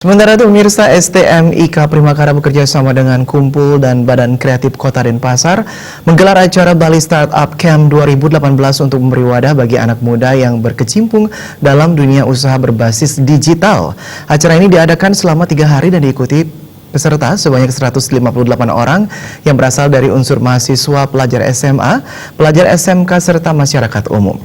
Sementara itu, pemirsa, STMIK Primakara bekerja sama dengan Kumpul dan Badan Kreatif Kota Denpasar menggelar acara Bali Startup Camp 2018 untuk memberi wadah bagi anak muda yang berkecimpung dalam dunia usaha berbasis digital. Acara ini diadakan selama 3 hari dan diikuti peserta sebanyak 158 orang yang berasal dari unsur mahasiswa, pelajar SMA, pelajar SMK, serta masyarakat umum.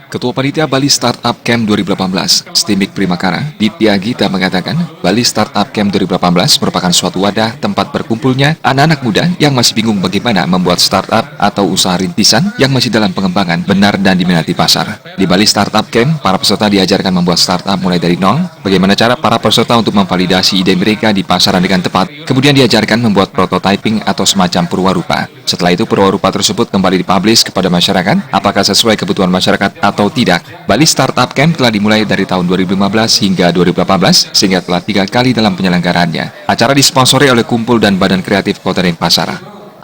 Ketua Panitia Bali Startup Camp 2018, STMIK Primakara, Ditya Gita mengatakan, Bali Startup Camp 2018 merupakan suatu wadah tempat berkumpulnya anak-anak muda yang masih bingung bagaimana membuat startup atau usaha rintisan yang masih dalam pengembangan benar dan diminati pasar. Di Bali Startup Camp, para peserta diajarkan membuat startup mulai dari nol, bagaimana cara para peserta untuk memvalidasi ide mereka di pasaran dengan tepat, kemudian diajarkan membuat prototyping atau semacam purwarupa. Setelah itu, purwarupa tersebut kembali dipublish kepada masyarakat, apakah sesuai kebutuhan masyarakat atau tidak. Bali Startup Camp telah dimulai dari tahun 2015 hingga 2018, sehingga telah 3 kali dalam penyelenggaraannya. Acara disponsori oleh Kumpul dan Badan Kreatif Kota Denpasar.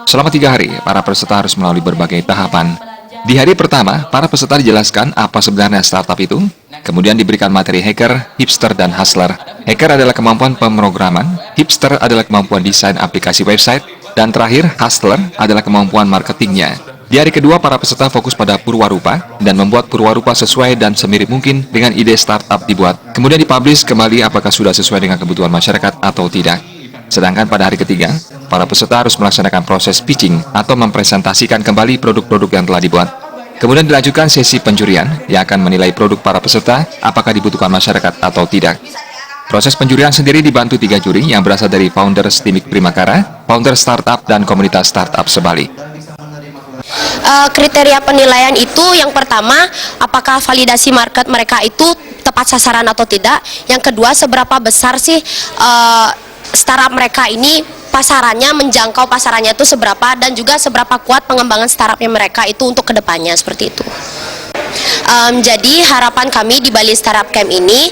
Selama 3 hari, para peserta harus melalui berbagai tahapan. Di hari pertama, para peserta dijelaskan apa sebenarnya startup itu, kemudian diberikan materi hacker, hipster, dan hustler. Hacker adalah kemampuan pemrograman, hipster adalah kemampuan desain aplikasi website, dan terakhir, hustler adalah kemampuan marketingnya. Di hari kedua, para peserta fokus pada purwarupa dan membuat purwarupa sesuai dan semirip mungkin dengan ide startup dibuat. Kemudian dipublish kembali apakah sudah sesuai dengan kebutuhan masyarakat atau tidak. Sedangkan pada hari ketiga, para peserta harus melaksanakan proses pitching atau mempresentasikan kembali produk-produk yang telah dibuat. Kemudian dilanjutkan sesi penjurian yang akan menilai produk para peserta apakah dibutuhkan masyarakat atau tidak. Proses penjurian sendiri dibantu 3 juri yang berasal dari founder STMIK Primakara, founder startup, dan komunitas startup sebalik. Kriteria penilaian itu yang pertama, apakah validasi market mereka itu tepat sasaran atau tidak. Yang kedua, seberapa besar sih startup mereka ini pasarannya, menjangkau pasarannya itu seberapa, dan juga seberapa kuat pengembangan startupnya mereka itu untuk kedepannya, seperti itu. Jadi harapan kami di Bali Startup Camp ini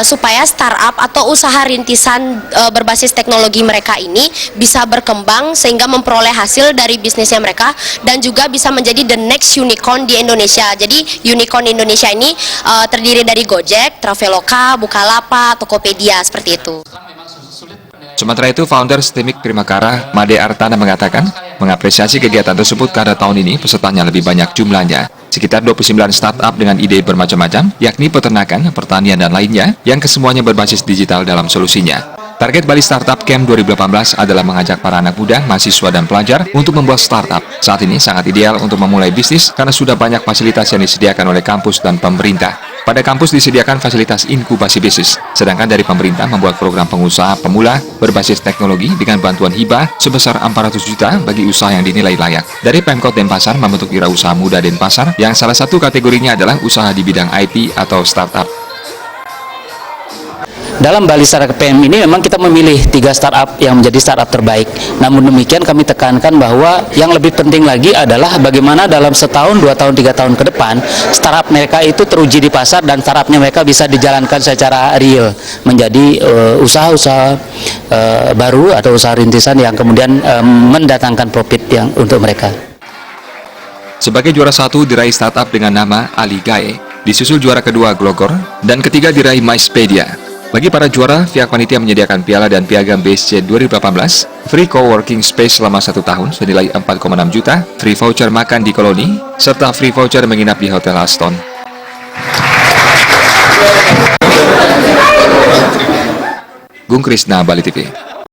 supaya startup atau usaha rintisan berbasis teknologi mereka ini bisa berkembang sehingga memperoleh hasil dari bisnisnya mereka dan juga bisa menjadi the next unicorn di Indonesia. Jadi unicorn Indonesia ini terdiri dari Gojek, Traveloka, Bukalapak, Tokopedia, seperti itu. Sementara itu, founder STMIK Primakara, Made Artana mengatakan, mengapresiasi kegiatan tersebut karena tahun ini pesertanya lebih banyak jumlahnya. Sekitar 29 startup dengan ide bermacam-macam, yakni peternakan, pertanian, dan lainnya, yang kesemuanya berbasis digital dalam solusinya. Target Bali Startup Camp 2018 adalah mengajak para anak muda, mahasiswa, dan pelajar untuk membuat startup. Saat ini sangat ideal untuk memulai bisnis karena sudah banyak fasilitas yang disediakan oleh kampus dan pemerintah. Pada kampus disediakan fasilitas inkubasi bisnis, sedangkan dari pemerintah membuat program pengusaha pemula berbasis teknologi dengan bantuan hibah sebesar 400 juta bagi usaha yang dinilai layak. Dari Pemkot Denpasar membentuk Wirausaha Muda Denpasar yang salah satu kategorinya adalah usaha di bidang IT atau startup. Dalam Bali Startup Camp ini memang kita memilih 3 startup yang menjadi startup terbaik. Namun demikian kami tekankan bahwa yang lebih penting lagi adalah bagaimana dalam setahun, 2 tahun, 3 tahun ke depan startup mereka itu teruji di pasar dan startupnya mereka bisa dijalankan secara real menjadi usaha-usaha baru atau usaha rintisan yang kemudian mendatangkan profit yang untuk mereka. Sebagai juara 1 diraih startup dengan nama Aligae, disusul juara kedua Glogor, dan ketiga diraih MySpedia. Bagi para juara, pihak panitia menyediakan piala dan piagam BSC 2018, free co-working space selama 1 tahun senilai 4,6 juta, free voucher makan di koloni, serta free voucher menginap di Hotel Aston. Gung Krisna, Bali TV.